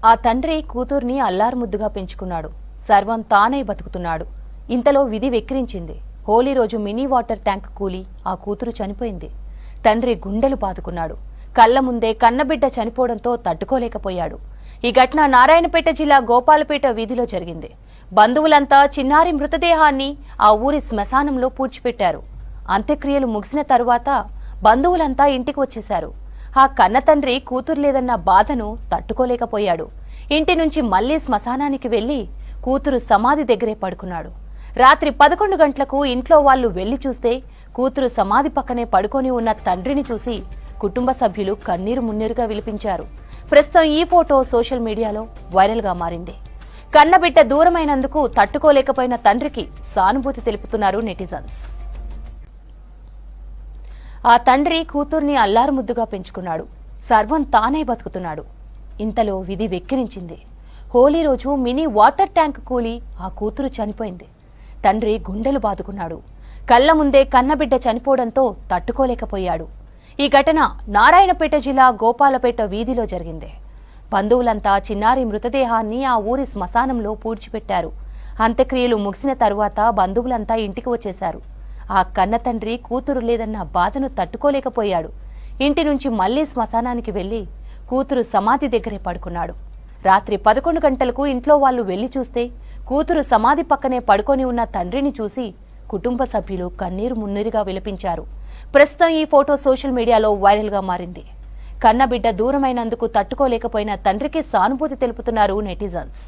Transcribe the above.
ఆ తండ్రి కూతుర్ని అల్లారుముద్దుగా పెంచుకున్నాడు. సర్వం తానే బతుకుతున్నాడు. ఇంతలో విధి వెక్కిరించింది. హోలీ రోజు మినీ వాటర్ ట్యాంక్ కూలి ఆ కూతురు చనిపోయింది. తండ్రి గుండెలు బాదుకున్నాడు. కళ్ల ముందే కన్నబిడ్డ చనిపోవడంతో తట్టుకోలేకపోయాడు. ఈ ఘటన నారాయణపేట జిల్లా గోపాలపేట వీధిలో జరిగింది. బంధువులంతా చిన్నారి మృతదేహాన్ని ఆ ఊరి శ్మశానంలో పూడ్చిపెట్టారు. అంత్యక్రియలు ముగిసిన తరువాత బంధువులంతా ఇంటికి వచ్చేశారు. ఆ కన్న తండ్రి కూతురు లేదన్న బాధను తట్టుకోలేకపోయాడు. ఇంటి నుంచి మళ్లీ శ్మశానానికి వెళ్లి కూతురు సమాధి దగ్గరే పడుకున్నాడు. రాత్రి 11 గంటలకు ఇంట్లో వాళ్లు వెళ్లి చూస్తే కూతురు సమాధి పక్కనే పడుకొని ఉన్న తండ్రిని చూసి కుటుంబ సభ్యులు కన్నీరు మున్నీరుగా విలిపించారు. ప్రస్తుతం ఈ ఫోటో సోషల్ మీడియాలో వైరల్ గా మారింది. కన్నబిడ్డ దూరమైనందుకు తట్టుకోలేకపోయిన తండ్రికి సానుభూతి తెలుపుతున్నారు నెటిజన్స్. ఆ తండ్రి కూతుర్ని అల్లారుముద్దుగా పెంచుకున్నాడు. సర్వం తానే బతుకుతున్నాడు. ఇంతలో విధి వెక్కిరించింది. హోలీ రోజు మినీ వాటర్ ట్యాంక్ కూలి ఆ కూతురు చనిపోయింది. తండ్రి గుండెలు బాదుకున్నాడు. కళ్ల ముందే కన్నబిడ్డ చనిపోవడంతో తట్టుకోలేకపోయాడు. ఈ ఘటన నారాయణపేట జిల్లా గోపాలపేట వీధిలో జరిగింది. బంధువులంతా చిన్నారి మృతదేహాన్ని ఆ ఊరి శ్మశానంలో పూడ్చిపెట్టారు. అంత్యక్రియలు ముగిసిన తరువాత బంధువులంతా ఇంటికి వచ్చేశారు. ఆ కన్న తండ్రి కూతురు లేదన్న బాధను తట్టుకోలేకపోయాడు. ఇంటి నుంచి మళ్లీ శ్మశానానికి వెళ్లి కూతురు సమాధి దగ్గరే పడుకున్నాడు. రాత్రి 11 గంటలకు ఇంట్లో వాళ్లు వెళ్లి చూస్తే కూతురు సమాధి పక్కనే పడుకొని ఉన్న తండ్రిని చూసి కుటుంబ సభ్యులు కన్నీరు మున్నీరుగా విలపించారు. ప్రస్తుతం ఈ ఫోటో సోషల్ మీడియాలో వైరల్ గా మారింది. కన్నబిడ్డ దూరమైనందుకు తట్టుకోలేకపోయిన తండ్రికి సానుభూతి తెలుపుతున్నారు నెటిజన్స్.